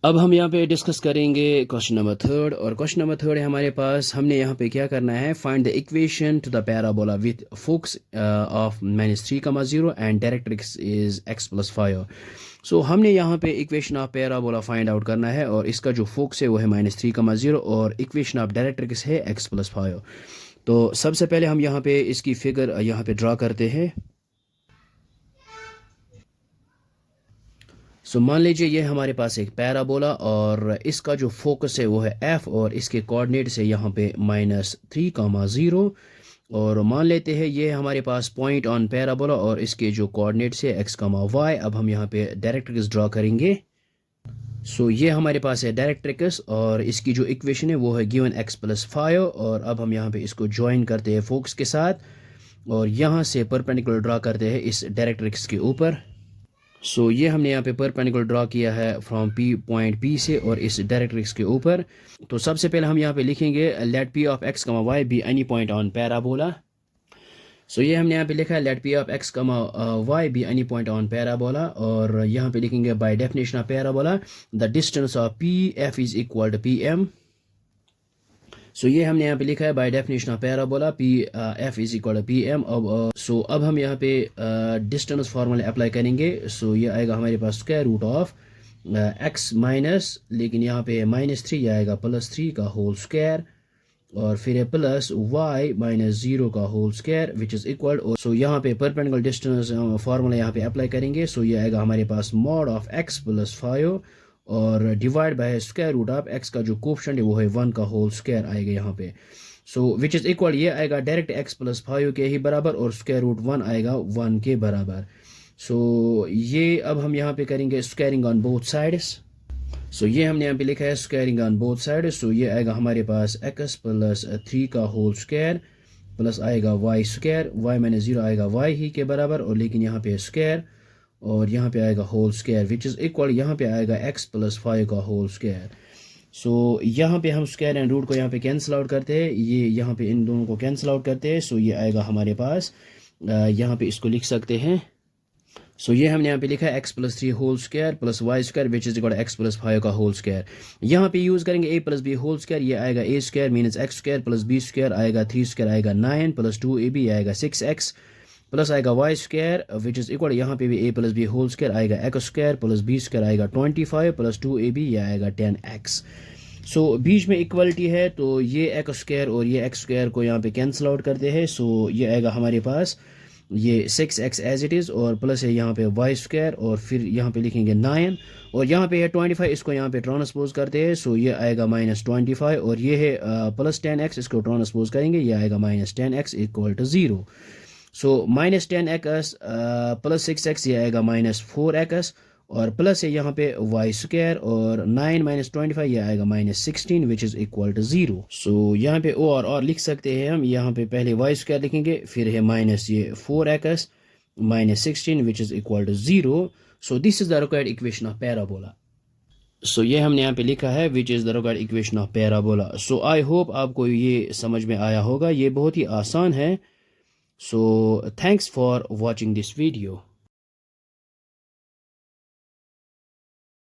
अब हम यहाँ पे डिस्कस करेंगे क्वेश्चन नंबर थर्ड। और क्वेश्चन नंबर थर्ड है हमारे पास, हमने यहाँ पे क्या करना है, find the equation two the parabola with focus of -3,0 and directrix is x+5। सो हमने यहाँ पे equation of parabola find out करना है और इसका जो फोकस है वो है -3,0 और इक्वेशन ऑफ डायरेक्ट्रिक्स है x+5। तो सबसे पहले हम यहाँ पे इसकी फिगर यहाँ पे ड्रा करते हैं। सो मान लीजिए ये हमारे पास एक पैराबोला और इसका जो फोकस है वो है f और इसके कोऑर्डिनेट्स है यहाँ पे -3,0। और मान लेते हैं ये हमारे पास पॉइंट ऑन पैराबोला और इसके जो कोऑर्डिनेट्स है x, y। अब हम यहाँ पे डायरेक्ट्रिक्स ड्रॉ करेंगे। सो ये हमारे पास है डायरेक्ट्रिक्स और इसकी जो इक्वेशन है वो है गिवन x+5। और अब हम यहाँ पे इसको ज्वाइन करते हैं फोकस के साथ और यहाँ से परपेंडिकुलर ड्रा करते हैं इस डायरेक्ट्रिक्स के ऊपर। सो ये हमने यहाँ पे परपेंडिकुलर ड्रॉ किया है फ्रॉम पॉइंट P से और इस डायरेक्ट्रिक्स के ऊपर। तो सबसे पहले हम यहाँ पे लिखेंगे let P of x, y be any point on parabola. So ये हमने यहाँ पे लिखा है let P of x, y be any point on parabola. और यहाँ पे लिखेंगे by definition of parabola the distance of P f is equal to PM। So ये हमने यहाँ पे लिखा है by definition of parabola P f is equal to PM। अब हम यहाँ पे डिस्टेंस फार्मूला अप्लाई करेंगे। सो ये आएगा हमारे पास square root of x minus, लेकिन यहाँ पे -3, ये आएगा +3 का होल स्क्वायर और फिर है प्लस y -0 का whole square which is equal. So यहाँ पे परपेंडिकुलर डिस्टेंस फार्मूला यहाँ पे अप्लाई करेंगे। सो ये आएगा हमारे पास मॉड ऑफ x+5 और divide by square root of x का जो कोफिशिएंट है वो है 1 का होल स्क्वायर आएगा यहाँ पे। सो विच इज़ इक्वल, ये आएगा डायरेक्ट x+5 के ही बराबर और स्क्वायर रूट 1 आएगा 1 के बराबर। सो ये अब हम यहाँ पे करेंगे स्क्वायरिंग ऑन बोथ साइड्स। सो ये हमने यहाँ पे लिखा है स्क्वायरिंग ऑन बोथ साइड। सो ये आएगा हमारे पास x+3 का होल स्क्वायर प्लस आएगा y स्क्वायर, y -0 आएगा y ही के बराबर और लेकिन यहाँ पे स्क्वायर और यहाँ पे आएगा whole square which is equal, यहाँ पे आएगा x+5 का होल स्क्वायर। सो यहाँ पे हम स्क्वायर एंड रूट को यहाँ पे कैंसिल आउट करते हैं, ये यहाँ पे इन दोनों को कैंसिल आउट करते हैं। सो ये आएगा हमारे पास, यहाँ पे इसको लिख सकते हैं। सो ये हमने यहाँ पे लिखा है x+3 whole square plus y square which is equal x+5 का होल स्क्वायर। यहाँ पे यूज़ करेंगे a + b होल स्क्वायर, ये आएगा a square मीनस x square plus b square आएगा 3 स्क्वायर आएगा 9 प्लस 2ab आएगा 6x प्लस आएगा y square which is equal, यहाँ पे भी a + b होल स्क्वायर आएगा x square plus b square आएगा 25 प्लस 2ab ये आएगा 10x। सो बीच में इक्वलिटी है तो ये x स्क्वायर और ये x स्क्वायर को यहाँ पे कैंसिल आउट करते हैं। सो ये आएगा हमारे पास ये 6x एज इट इज़ और प्लस है यहाँ पे y स्क्वायर और फिर यहाँ पे लिखेंगे 9 और यहाँ पे है 25, इसको यहाँ पे ट्रांसपोज करते हैं। सो ये आएगा -25 और ये है प्लस 10x, इसको ट्रांसपोज करेंगे ये आएगा -10x equal to 0। So -10x plus 6x ये आएगा -4x और प्लस है यहाँ पे y स्क्वायर और 9 -25 ये आएगा -16 विच इज़ इक्वल टू 0। सो यहाँ पे और लिख सकते हैं हम, यहाँ पे पहले y स्क्वायर लिखेंगे फिर है ये 4x -16 which is equal to 0। So this is the required equation of parabola. So ये हमने यहाँ पे लिखा है which is the required equation of parabola. So I hope आपको ये समझ में आया होगा, ये बहुत ही आसान है। So thanks for watching this video.